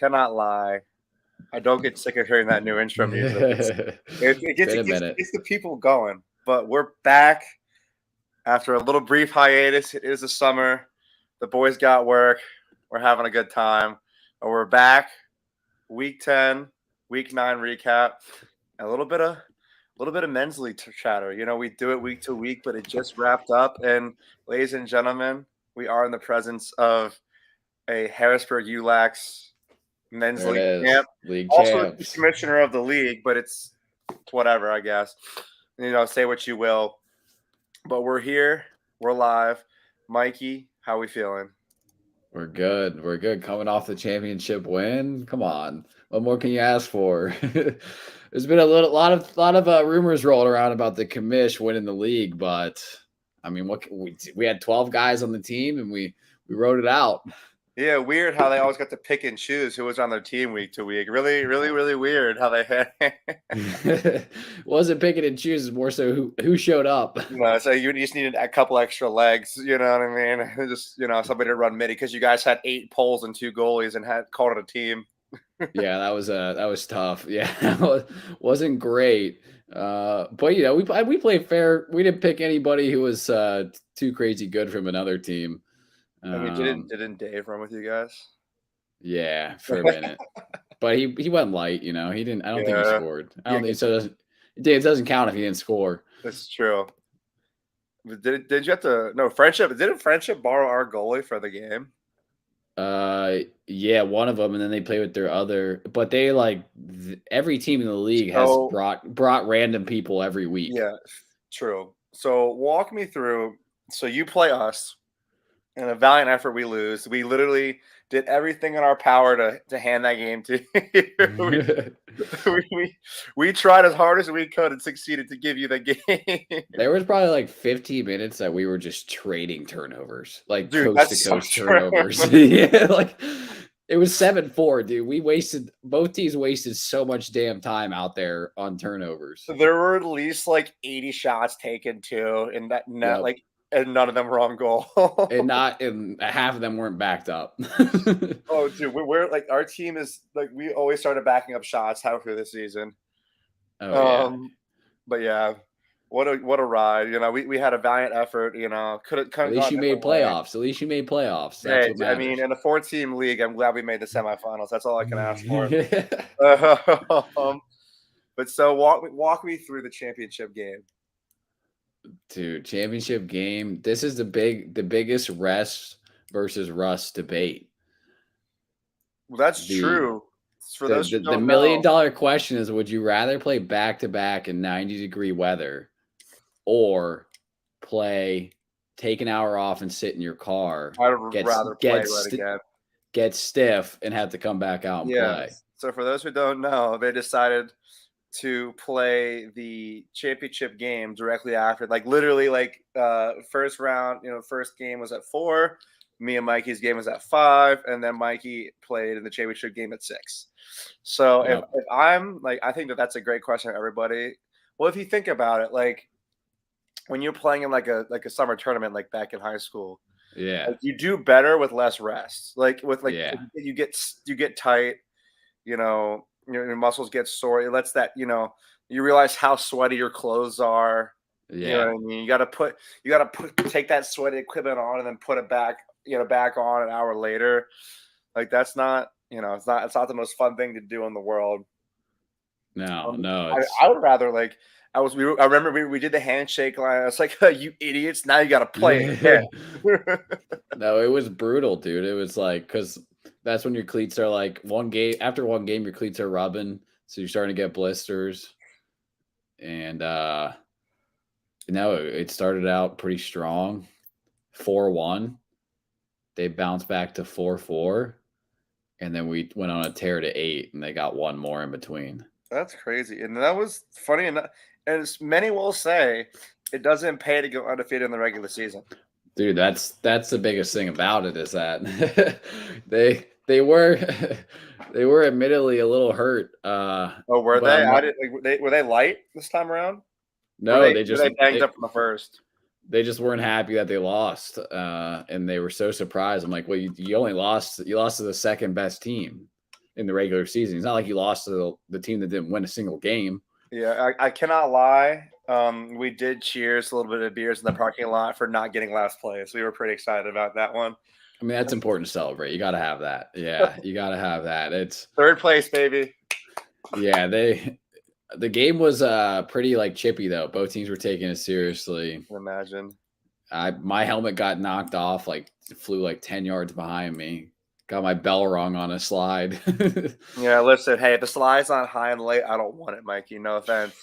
cannot lie. I don't get sick of hearing that new intro music. It's been a minute. It gets the people going. But we're back after a little brief hiatus. It is the summer. The boys got work. We're having a good time. And we're back. Week 10, week 9 recap. A little bit of men's league chatter. You know, we do it week to week, but it just wrapped up. And ladies and gentlemen, we are in the presence of a Harrisburg ULAX men's There it league is. champ. League Also the champs. commissioner of the league, but it's whatever, I guess. You know, say what you will. But we're here. We're live. Mikey, how we feeling? We're good. We're good. Coming off the championship win. Come on. What more can you ask for? There's been a lot of rumors rolling around about the commish winning the league, but I mean, we had 12 guys on the team and we wrote it out. Yeah, weird how they always got to pick and choose who was on their team week to week. Really, really, really weird how they had. Wasn't picking and choosing, more so who showed up. No, so you just needed a couple extra legs, you know what I mean? Just, somebody to run midi because you guys had 8 poles and 2 goalies and had called it a team. Yeah, that was tough. Yeah, wasn't great. But we played fair. We didn't pick anybody who was too crazy good from another team. I mean, didn't Dave run with you guys? Yeah, for a minute, but he went light. He didn't. I don't think he scored. I don't think so. It doesn't count if he didn't score. That's true. Did you have to? No, Friendship. Didn't Friendship borrow our goalie for the game? Yeah, one of them, and then they play with their other. But they every team in the league has brought random people every week. Yeah, true. So walk me through. So you play us. In a valiant effort, we lose. We literally did everything in our power to hand that game to you. we tried as hard as we could and succeeded to give you the game. There was probably 15 minutes that we were just trading turnovers, dude, coast to coast turnovers. Yeah, it was 7-4, dude. Both teams wasted so much damn time out there on turnovers. There were at least 80 shots taken too, in that net, yep. And none of them were on goal. and half of them weren't backed up. Oh, dude, we're our team is we always started backing up shots halfway this season. Oh yeah. But yeah, what a ride. We had a valiant effort. At least you made playoffs. That's what matters. I mean, in a 4-team league, I'm glad we made the semifinals. That's all I can ask for. But so walk me through the championship game. Dude, championship game. This is the biggest rest versus rust debate. Well, that's true. For those who don't the $1 million question is: would you rather play back-to-back in 90-degree weather, or take an hour off and sit in your car? I'd rather play right again. Get stiff and have to come back out and play. So for those who don't know, they decided to play the championship game directly after, literally first round, first game was at 4, me and Mikey's game was at 5, and then Mikey played in the championship game at 6. So if I'm I think that's a great question for everybody. Well, if you think about it, when you're playing in a summer tournament, back in high school, you do better with less rest. You get tight, your muscles get sore. It lets that, you realize how sweaty your clothes are. Yeah. You know what I mean? You gotta take that sweaty equipment on and then put it back on an hour later. That's not, it's not the most fun thing to do in the world. No. I would rather I remember we did the handshake line. I was like, oh, you idiots! Now you got to play again. No, it was brutal, dude. It was because that's when your cleats are after one game, your cleats are rubbing, so you're starting to get blisters. And it started out pretty strong, 4-1. They bounced back to 4-4, and then we went on a tear to 8, and they got one more in between. That's crazy, and that was funny enough. And as many will say, it doesn't pay to go undefeated in the regular season. Dude, that's the biggest thing about it is that they were admittedly a little hurt. Were they? Were they light this time around? No, they banged up from the first. They just weren't happy that they lost, and they were so surprised. I'm like, well, you only lost. You lost to the second best team. in the regular season. It's not like you lost to the team that didn't win a single game. Yeah, I cannot lie. We did cheers a little bit of beers in the parking lot for not getting last place. We were pretty excited about that one. I mean, that's important to celebrate. You got to have that. Yeah, you got to have that. It's Third place, baby. yeah. The game was pretty like chippy though. Both teams were taking it seriously. Imagine. My helmet got knocked off, like flew like 10 yards behind me. Got my bell rung on a slide. Yeah, listen. Hey, if the slide's not high and late, I don't want it, Mikey. No offense.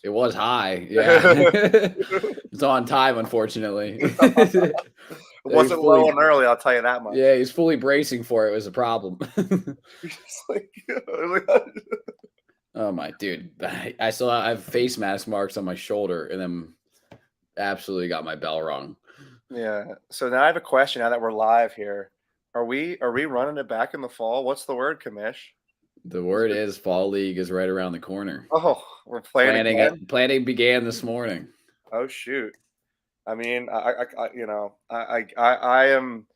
It was high. Yeah. It's on time, unfortunately. It wasn't low and early, I'll tell you that much. Yeah, he's fully bracing for it. It was a problem. Oh my dude. I have face mask marks on my shoulder and then absolutely got my bell rung. Yeah. So now I have a question now that we're live here. Are we running it back in the fall? What's the word, Kamish? The word is fall league is right around the corner. Oh, we're planning again? Planning began this morning. Oh shoot. I mean, I am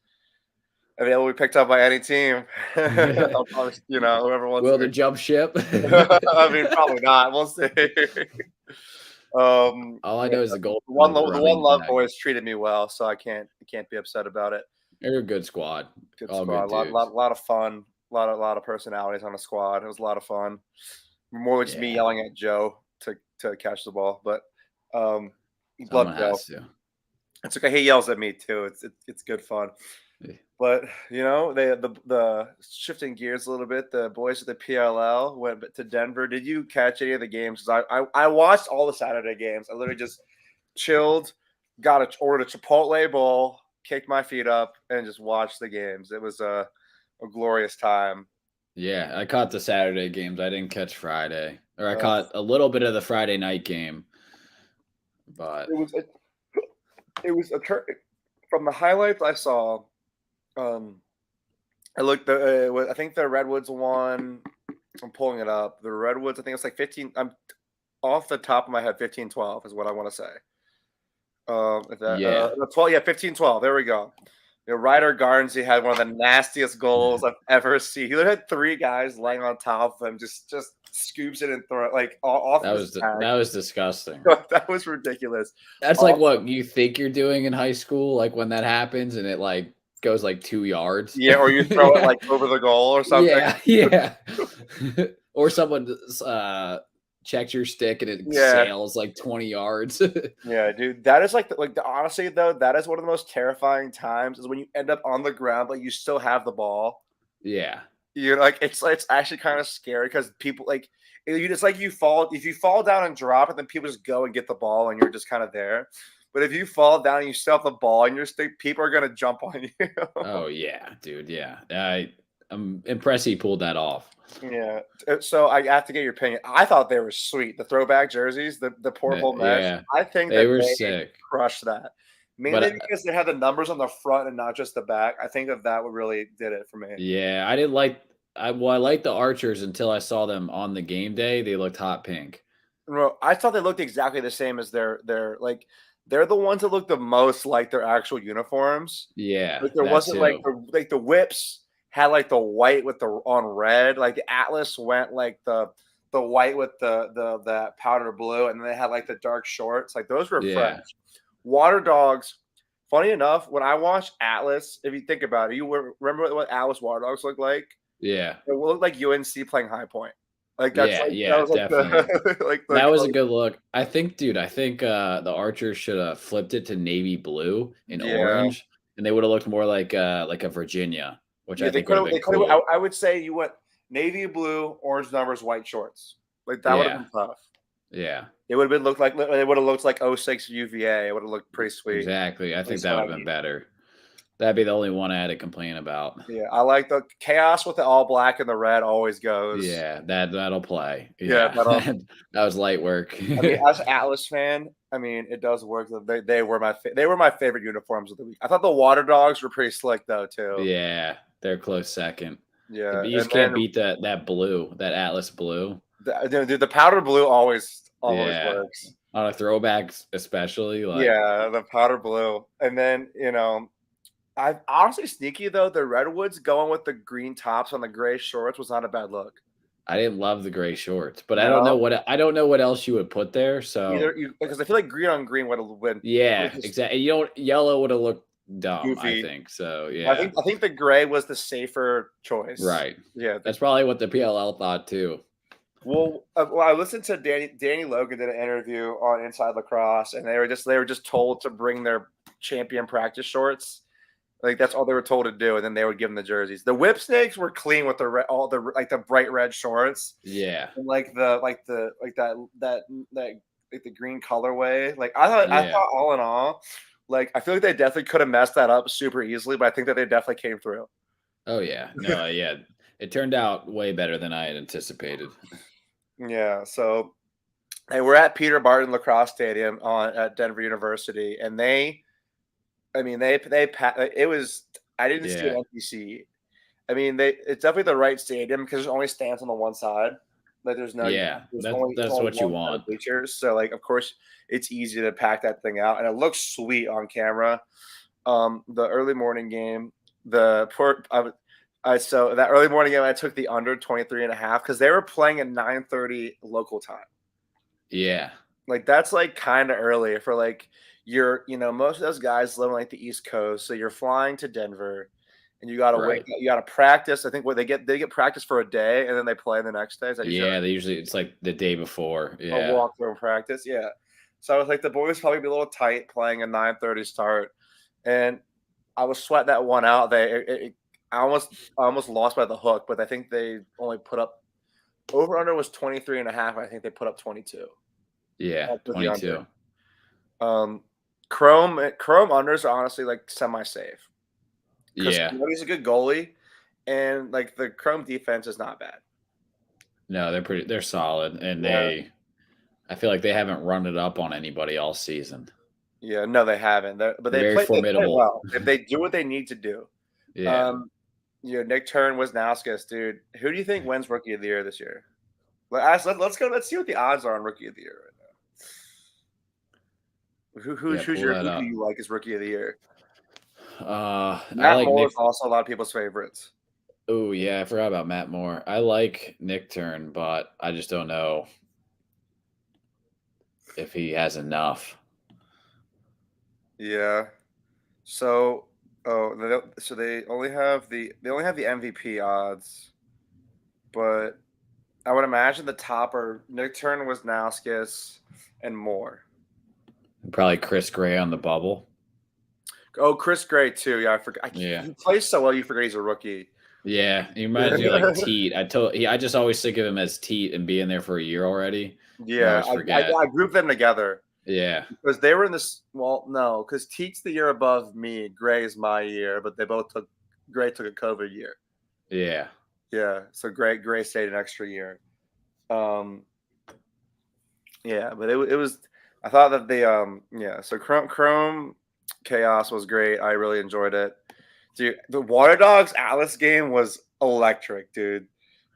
available to be picked up by any team. Whoever wants Will to the jump ship? I mean, probably not. We'll see. All I know is the goal. The one love boys treated me well, so I can't be upset about it. They're a good squad. Good squad. A lot of fun. A lot of personalities on the squad. It was a lot of fun. More just me yelling at Joe to catch the ball, but love Joe. It's okay. He yells at me too. It's good fun. Yeah. But the shifting gears a little bit. The boys at the PLL went to Denver. Did you catch any of the games? Because I watched all the Saturday games. I literally just chilled, ordered a Chipotle bowl, kicked my feet up, and just watched the games. It was a glorious time. Yeah, I caught the Saturday games. I didn't catch Friday, or I caught a little bit of the Friday night game. But it was from the highlights I saw. I looked. I think the Redwoods won. I'm pulling it up. The Redwoods. I think it's like 15. I'm off the top of my head. 15-12 is what I want to say. 12. Yeah, 15-12. There we go. Ryder Garnsey had one of the nastiest goals I've ever seen. He had 3 guys laying on top of him, just scoops it and throw it like off. That was disgusting. That was ridiculous. That's like what you think you're doing in high school, like when that happens and it like goes like 2 yards. Yeah, or you throw it like over the goal or something. Yeah. Or someone checked your stick and it sails like 20 yards. Yeah, dude. That is honestly though, that is one of the most terrifying times is when you end up on the ground, but you still have the ball. Yeah. You're like, it's actually kind of scary because people like it's like if you fall down and drop it, then people just go and get the ball and you're just kind of there. But if you fall down and you still have the ball and you're still, people are gonna jump on you. Oh yeah, dude. Yeah. I'm impressed he pulled that off. Yeah. So I have to get your opinion. I thought they were sweet. The throwback jerseys, the purple mesh. Yeah. I think they were sick. Crushed that. Mainly because they had the numbers on the front and not just the back. I think that would really did it for me. Yeah, I didn't like. I liked the Archers until I saw them on the game day. They looked hot pink. No, I thought they looked exactly the same as they're the ones that look the most like their actual uniforms. Yeah, like there wasn't like the whips had like the white with the on red. Like the Atlas went like the white with the powder blue, and then they had like the dark shorts. Like those were fresh. Water Dogs. Funny enough, when I watched Atlas, if you think about it, you remember what Atlas Water Dogs looked like? Yeah, it looked like UNC playing High Point. Like that's that was definitely. That was a good look. I think the Archers should have flipped it to navy blue and orange, and they would have looked more like a Virginia, which I think would have been cool. I would say you went navy blue, orange numbers, white shorts. Like that would have been tough. Yeah, it would have looked like 06 UVA. It would have looked pretty sweet. Exactly. I think that would have been better. That'd be the only one I had to complain about. Yeah, I like the chaos with the all black and the red always goes. Yeah, that'll play. Yeah, that was light work. I mean, as an Atlas fan, I mean, it does work. They were my favorite uniforms of the week. I thought the Water Dogs were pretty slick though too. Yeah, they're close second. Yeah, you just can't beat that blue, that Atlas blue. Dude, the powder blue always works on a throwback, especially. The powder blue, and then I honestly sneaky though. The Redwoods going with the green tops on the gray shorts was not a bad look. I didn't love the gray shorts, but No, I don't know what else you would put there. So either you because I feel like green on green would have been yeah, just exactly. You don't yellow would have looked dumb, I goofy. think. So I yeah, think I think the gray was the safer choice. right. Yeah. That's probably what the PLL thought too. I listened to Danny Logan did an interview on Inside Lacrosse, and they were just told to bring their champion practice shorts. Like that's all they were told to do, and then they would give them the jerseys. The Whip Snakes were clean with all the like the bright red shorts Yeah, and that like the green colorway. Like I thought yeah. all in all, like I feel like they definitely could have messed that up super easily, but I think that they definitely came through. Oh yeah, no, yeah. It turned out way better than I had anticipated. Yeah, so and we're at Peter Barton Lacrosse Stadium at Denver University, and I mean, it was. I didn't see an Yeah, empty seat. I mean, it's definitely the right stadium because there's only stands on the one side. Like yeah. there's That's only what you one set want. of bleachers. So like, of course, it's easy to pack that thing out, and it looks sweet on camera. The early morning game, the port. So that early morning game, I took the under 23.5 because they were playing at 9:30 local time. Yeah, Like that's like kind of early for like most of those guys live on like the East Coast, so you're flying to Denver and you got to wake right. up, you got to practice. I think what they get practice for a day and then they play the next day. Is that usually Yeah, they usually it's like the day before. a Yeah, walk through practice? Yeah. So I was like the boys probably be a little tight playing a 9:30 start, and I was sweating that one out. I almost lost by the hook, but I think they only put up over under was 23.5. I think they put up 22. yeah. With the under. 22. Um, Chrome unders are honestly like semi-safe because Yeah. he's a good goalie, and like the Chrome defense is not bad. No, they're solid, and Yeah, I feel like they haven't run it up on anybody all season. yeah, no, they haven't. But They're they very play formidable. well if they do what they need to do. Yeah. Um, Nick Turn was Nauskas, dude. Who do you think wins Rookie of the Year this year? Let's go. Let's see what the odds are on Rookie of the Year right now. Yeah, pull that Who do up. you like as Rookie of the Year? I Matt like Moore is Nick. also a lot of people's favorites. Oh, yeah, I forgot about Matt Moore. I like Nick Turn, but I just don't know if he has enough. Yeah. So, they only have the MVP odds, but I would imagine the top are Nick Turner, Wisnauskas, and more. Probably Chris Gray on the bubble. Oh, Chris Gray too. Yeah, I forgot. Yeah. He plays so well. You forget he's a rookie. Yeah, he reminds me of like Teat. I just always think of him as Teat and being there for a year already, and I Yeah, always I forget. I grouped them together Yeah, because they were in this. Well, no, because Teet's the year above me. Gray is my year, but Gray took a COVID year. yeah, Yeah, so Gray stayed an extra year. Um, Yeah, but it was. I thought that yeah. So Chrome Chaos was great. I really enjoyed it, dude. The Water Dogs Atlas game was electric, dude.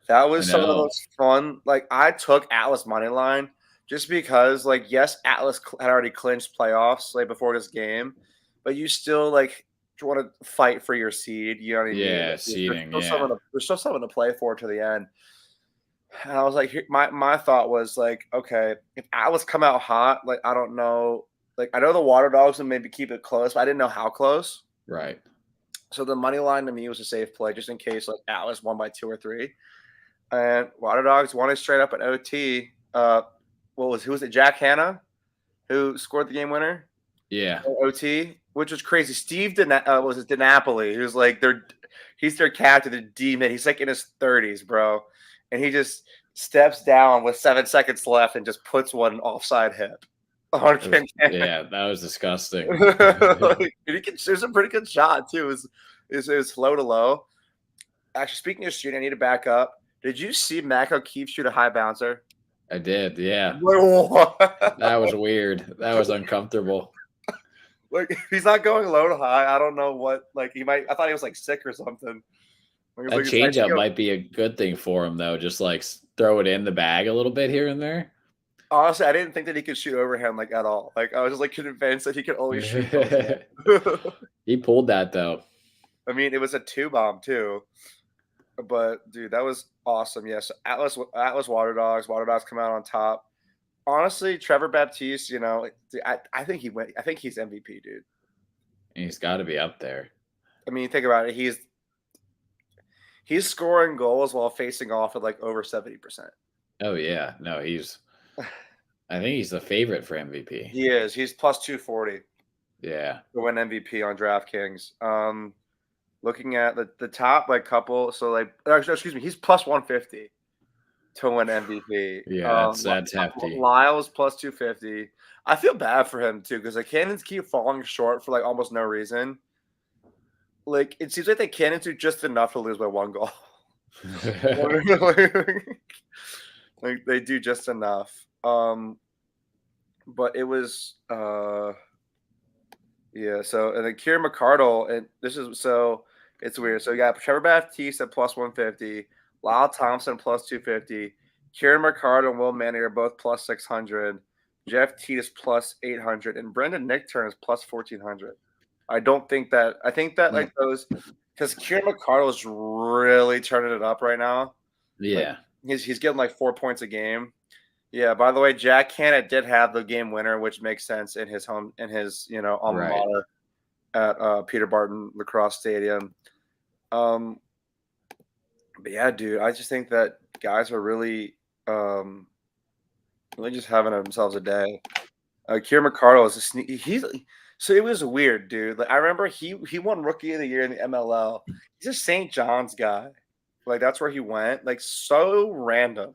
That I was some of the know. most fun. Like I took Atlas money line just because, like, yes, Atlas had already clinched playoffs like before this game, but you still like want to fight for your seed. You know what I mean? Yeah, Like, there's seating. still Yeah, something to play for to the end. And I was like, my thought was like, okay, if Atlas come out hot, like I don't know, like I know the Water Dogs would maybe keep it close, but I didn't know how close. right. So the money line to me was a safe play, just in case like Atlas won by 2 or 3, and Water Dogs won it straight up at OT. Who was it? Jack Hanna who scored the game winner Yeah, at OT, which was crazy. Steve was it DiNapoli, who's like he's their captain, the demon. He's like in his 30s, bro, and he just steps down with 7 seconds left and just puts one offside hip on Quintana. that was disgusting. It was a pretty good shot too. It was low to low. Actually, speaking of shooting, I need to back up. Did you see Mac O'Keefe shoot a high bouncer? I did. Yeah, that What? was weird. That was uncomfortable. Like he's not going low to high. I don't know what. Like he might. I thought he was like sick or something. That It's actually changeup might be a good thing for him though. Just like throw it in the bag a little bit here and there. honestly, I didn't think that he could shoot overhand like at all. Like I was just like convinced that he could only shoot. Overhand. He pulled that though. I mean, it was a 2 bomb too. But dude, that was awesome. Yes, Atlas Water Dogs come out on top. Honestly, Trevor Baptiste, dude, I think he went. I think he's MVP, dude. He's got to be up there. I mean, think about it. He's scoring goals while facing off at like over 70%. Oh yeah, no, I think he's the favorite for MVP. He is. He's plus 240 Yeah. to win MVP on DraftKings. Looking at the top like couple, so like excuse me, he's plus 150 to win MVP. Yeah, that's hefty. Lyle's plus 250. I feel bad for him too because the Cannons keep falling short for like almost no reason. Like it seems like the Cannons do just enough to lose by 1 goal. Like they do just enough. But it was yeah, so and then Kieran McCardle, and this is so it's weird. So you got Trevor Baptiste at plus 150, Lyle Thompson plus 250, Kieran McCardle and Will Manny are both plus 600, Jeff Teat is plus 800, and Brendan Nickturn is plus 1400. I think that like those because Kieran McCardle is really turning it up right now. Yeah. Like, he's getting like 4 points a game. Yeah, by the way, Jack Hanna did have the game winner, which makes sense in his alma mater at Peter Barton Lacrosse Stadium. But yeah, dude, I just think that guys are really just having themselves a day. Kieran McCardle is so it was weird, dude. Like I remember he won Rookie of the Year in the MLL. He's a St. John's guy. Like that's where he went. Like so random.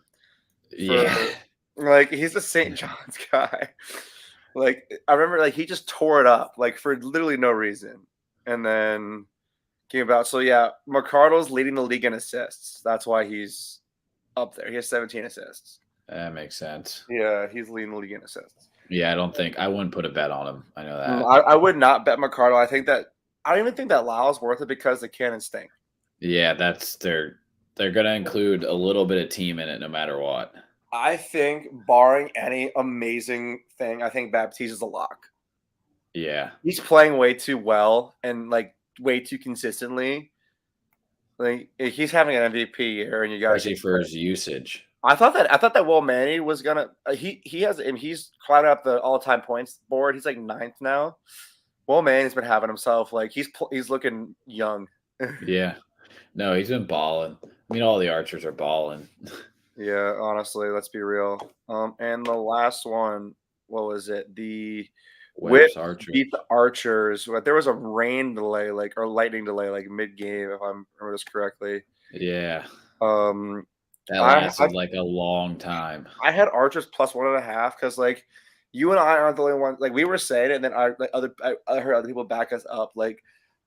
Yeah. Like he's a St. John's guy. Like I remember, like he just tore it up, like for literally no reason, and then came about. So yeah, McCardle's leading the league in assists. That's why he's up there. He has 17 assists. That makes sense. Yeah, he's leading the league in assists. Yeah, I wouldn't put a bet on him. I know that. I would not bet McCardle. I don't even think that Lyle's worth it because the Cannons stink. Yeah, they're gonna include a little bit of team in it no matter what. I think, barring any amazing thing, I think Baptiste is a lock. Yeah. He's playing way too well and like way too consistently. Like he's having an MVP year, and you got especially for his usage. I thought that Will Manny was gonna. He's climbing up the all-time points board. He's like 9th now. Will Manny's been having himself like he's looking young. Yeah. No, he's been balling. I mean, all the Archers are balling. Yeah, honestly, let's be real. And the last one, what was it? The Whips Archers beat the Archers, but there was a rain delay, or lightning delay, like mid-game, if I remember this correctly. Yeah. That lasted like a long time. I had Archers plus 1.5 because like you and I aren't the only ones. Like we were saying it, and then I heard other people back us up. Like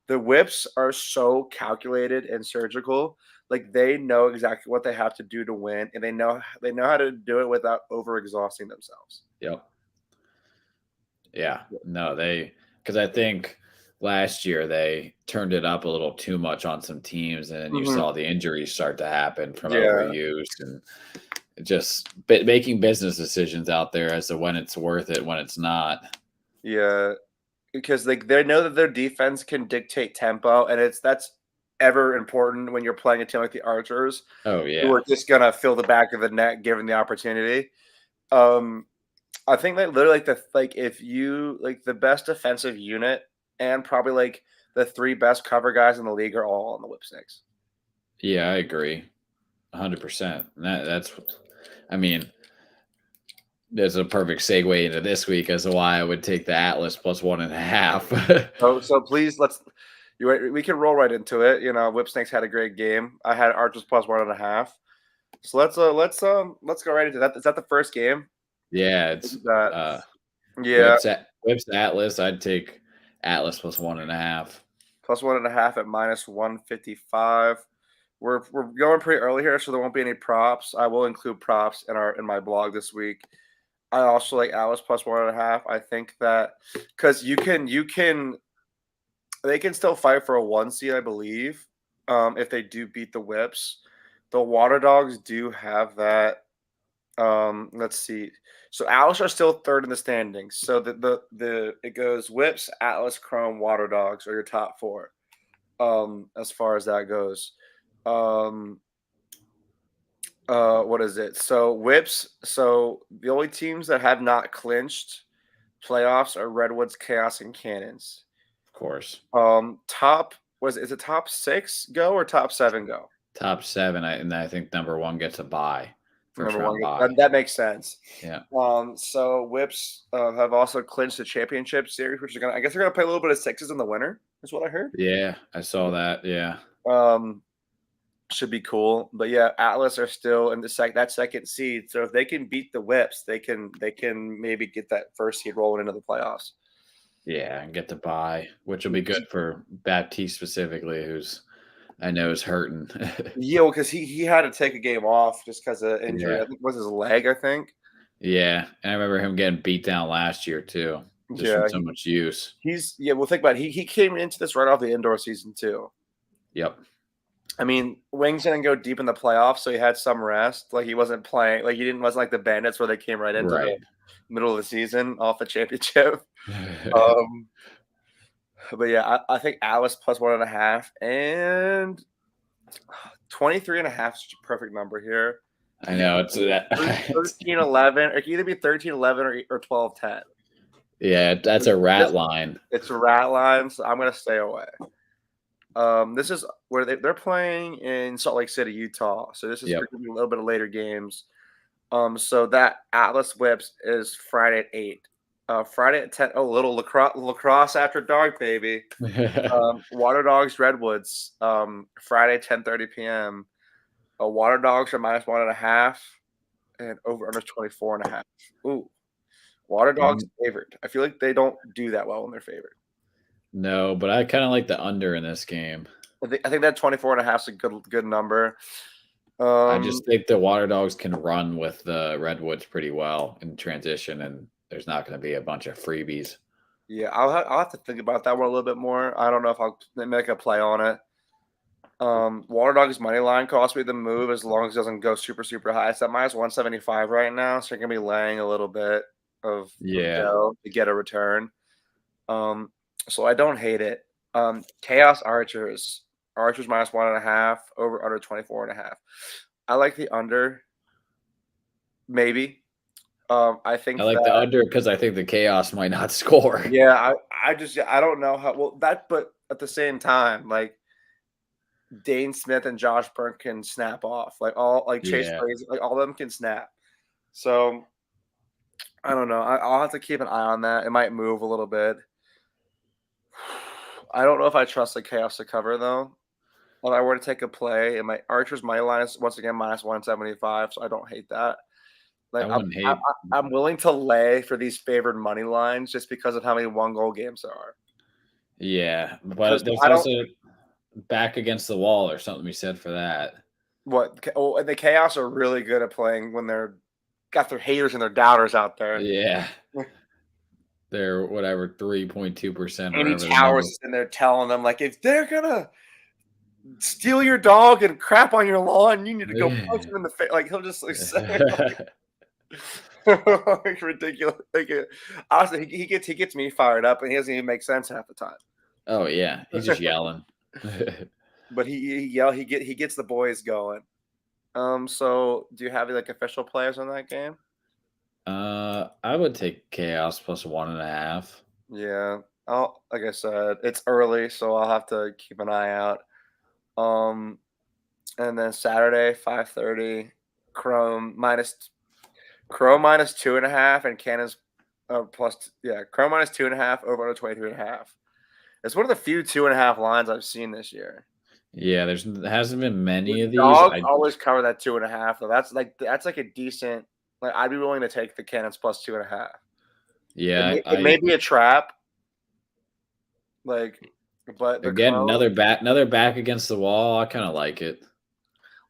the Whips are so calculated and surgical. Like they know exactly what they have to do to win, and they know how to do it without overexhausting themselves. Yep. Yeah. No, because I think last year they turned it up a little too much on some teams, and then you saw the injuries start to happen from overuse and just making business decisions out there as to when it's worth it, when it's not. Yeah, because they know that their defense can dictate tempo, and that's ever important when you're playing a team like the Archers. Oh yeah, who are just gonna fill the back of the net given the opportunity. I think that literally if you like the best defensive unit and probably like the 3 best cover guys in the league are all on the Whipsnakes. Yeah, I agree, 100%. That's, I mean, there's a perfect segue into this week as to why I would take the Atlas plus 1.5. So please we can roll right into it. Whipsnakes had a great game. I had Archers plus 1.5. So let's go right into that. Is that the first game? Yeah, it's Whips Atlas. I'd take Atlas plus 1.5. Plus 1.5 at minus 155. We're going pretty early here, so there won't be any props. I will include props in my blog this week. I also like Atlas plus 1.5. I think that because they can still fight for a 1 seed, I believe, if they do beat the Whips. The Water Dogs do have that. Let's see. So Atlas are still 3rd in the standings. So it goes Whips, Atlas, Chrome, Water Dogs are your top 4. as far as that goes. Um, what is it? So whips. So the only teams that have not clinched playoffs are Redwoods, Chaos, and Cannons. Of course. Top is it top 6 go or top 7 go? Top 7, and I think number 1 gets a bye. First Number 1 round gets bye. that makes sense. Yeah. So Whips have also clinched the championship series, which I guess they're gonna play a little bit of sixes in the winter, is what I heard. Yeah, I saw that. Yeah. Should be cool. But yeah, Atlas are still in that second seed. So if they can beat the Whips, they can maybe get that first seed rolling into the playoffs. Yeah, and get the bye, which will be good for Baptiste specifically, who's I know is hurting. Yeah, because he had to take a game off just because of injury. Yeah. I think it was his leg, I think. Yeah, and I remember him getting beat down last year too, just Yeah, from so much use. well, think about it. He came into this right off the indoor season too. Yep. I mean, Wings didn't go deep in the playoffs, so he had some rest. Like he wasn't playing, like wasn't like the Bandits where they came right into the middle of the season off the championship. But yeah, I think Alice plus 1.5 and 23.5 is a perfect number here. I know it's that 13-11. It can either be 13-11 or 12-10. Yeah, that's a rat line. It's a rat line, so I'm gonna stay away. This is where they're playing in Salt Lake City, Utah. So this is a little bit of later games. So that Atlas Whips is Friday at 8. Friday at 10. Oh, little lacrosse after dark, baby. Water Dogs Redwoods. Friday 10:30 p.m. Water Dogs are minus 1.5 and over under 24.5. Ooh, Water Dogs favored. I feel like they don't do that well when they're favored. No, but I kind of like the under in this game. I think that 24.5 is a good number. I just think the Water Dogs can run with the Redwoods pretty well in transition, and there's not going to be a bunch of freebies. Yeah, I'll have to think about that one a little bit more. I don't know if I'll make a play on it. Water Dogs money line cost me the move as long as it doesn't go super, super high. It's at minus 175 right now, so you're gonna be laying a little bit of dough to get a return. So I don't hate it. Chaos Archers minus 1.5 over under 24.5. I like the under. Maybe. I think I like the under because I think the Chaos might not score. Yeah, I don't know how well that, but at the same time, like Dane Smith and Josh Burke can snap off. Chase Fraser, like all of them can snap. So I don't know. I'll have to keep an eye on that. It might move a little bit. I don't know if I trust the Chaos to cover though. If I were to take a play, and my Archer's money line is once again minus 175, so I don't hate that. Like I'm willing to lay for these favored money lines just because of how many 1-goal games there are. Yeah, but there's also back against the wall or something to be said for that. What? Oh, the Chaos are really good at playing when they're got their haters and their doubters out there. Yeah. They're whatever 3.2%. Amy Towers in there telling them like if they're gonna steal your dog and crap on your lawn, you need to go punch him in the face. Like he'll just like say like ridiculous. Like honestly, he gets me fired up, and he doesn't even make sense half the time. Oh yeah, he's just yelling. But he gets the boys going. So do you have like official players on that game? I would take Chaos plus 1.5. Yeah. Like I said, it's early, so I'll have to keep an eye out. And then Saturday, 5:30, Chrome minus 2.5 and Cannons Chrome minus 2.5 over under 23.5. It's one of the few 2.5 lines I've seen this year. Yeah, there hasn't been many of these. Dogs always cover that 2.5 though. That's like a decent. Like I'd be willing to take the Cannons plus 2.5. Yeah, it may be a trap. Like, but again, another back against the wall. I kind of like it.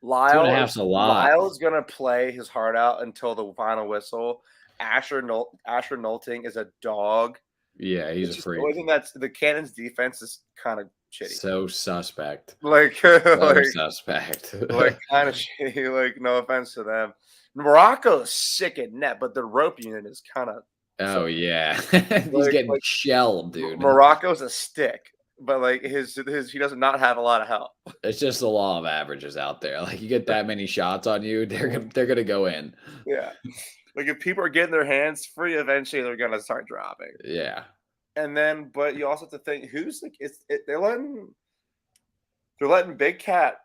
Lyle 2.5's a lot. Lyle's gonna play his heart out until the final whistle. Asher Nolting is a dog. Yeah, he's a freak. I think that's the Cannons defense is kind of shitty. So suspect. Suspect. Like kind of shitty. Like no offense to them. Morocco's sick at net, but the rope unit is kind of. Oh yeah, he's getting shelled, dude. Morocco's a stick. but like his he does not have a lot of help. It's just the law of averages out there. Like you get that many shots on you, they're gonna go in. Yeah, like if people are getting their hands free, eventually they're gonna start dropping. Yeah. And then, but you also have to think who's like they're letting Big Cat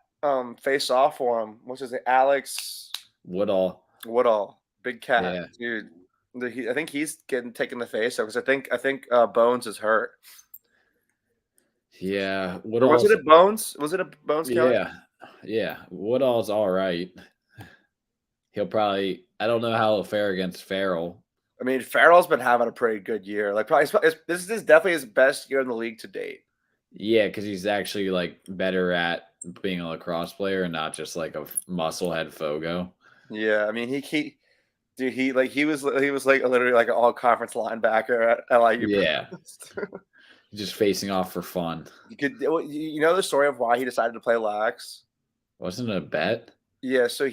face off for him. What's his name? Alex Woodall. Woodall. Big Cat, Yeah. dude. I think he's getting taken the face off because I think Bones is hurt. Yeah. Or was it Woodall's a Bones? Was it a Bones Kelly? yeah. Yeah. Woodall's all right. He'll probably I don't know how he'll fare against Farrell. I mean, Farrell's been having a pretty good year. Like, probably this is definitely his best year in the league to date. Yeah, because he's actually like better at being a lacrosse player and not just like a musclehead Fogo. Yeah, I mean, dude, he was like literally like an all conference linebacker at LIU. Yeah. Just facing off for fun. You know the story of why he decided to play lax? Wasn't it a bet? Yeah, so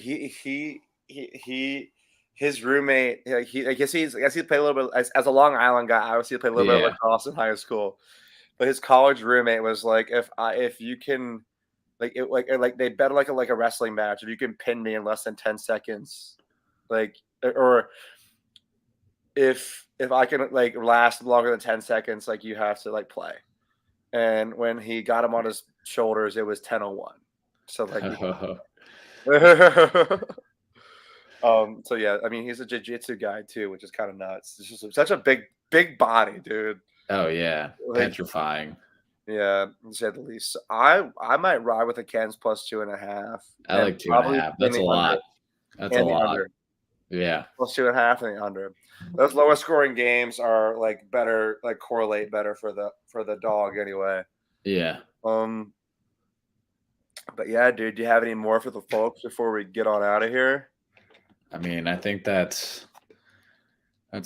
his roommate, I guess he played a little bit as a Long Island guy. Obviously, he played a little bit of lacrosse in high school, but his college roommate was like, if you can, like they bet like a wrestling match, if you can pin me in less than 10 seconds, like or if I can like last longer than 10 seconds, like you have to like play. And when he got him on his shoulders, it was 10:01. So like. So yeah, I mean he's a jiu-jitsu guy too, which is kind of nuts. It's just such a big body, dude. Oh yeah, Like, petrifying. yeah, to say the least. I might ride with the Kens plus 2.5. I like 2.5. That's a lot. That's a lot. Under. Yeah, Plus 2.5 and the under. Those lowest scoring games are like better, like correlate better for the dog anyway. Yeah. But yeah, dude, do you have any more for the folks before we get on out of here? I mean, I think that's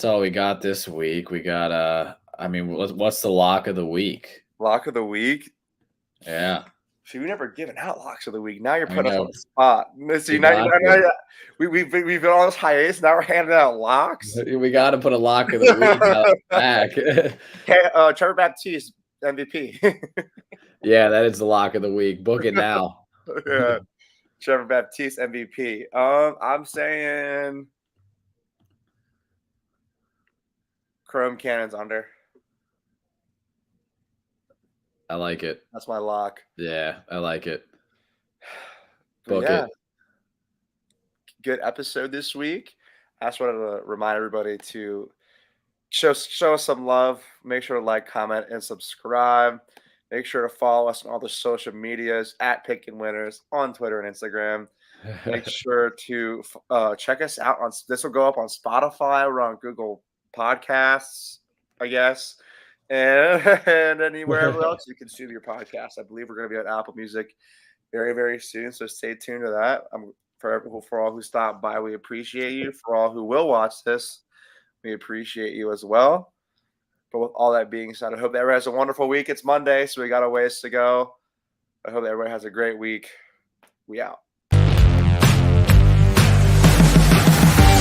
all we got this week. We got I mean, what's the lock of the week? Lock of the week? Yeah. See, we never given out locks of the week. Now you're I putting us know. on the spot. See, now we've been on this hiatus. Now we're handing out locks. We got to put a lock of the week back. Okay, Trevor Baptiste MVP. Yeah, that is the lock of the week. Book it now. Yeah, Trevor Baptiste MVP. I'm saying Chrome Cannon's under. I like it. That's my lock. Yeah, I like it. Book it. Good episode this week. I just wanted to remind everybody to show us some love. Make sure to like, comment, and subscribe. Make sure to follow us on all the social medias at Pickin Winners on Twitter and Instagram. Make sure to check us out on this will go up on Spotify. We're on Google Podcasts, I guess, and anywhere else you consume your podcast. I believe we're going to be on Apple Music very, very soon. So stay tuned to that. For all who stopped by, we appreciate you. For all who will watch this, we appreciate you as well. But with all that being said, I hope everyone has a wonderful week. It's Monday, so we got a ways to go. I hope everyone has a great week. We out.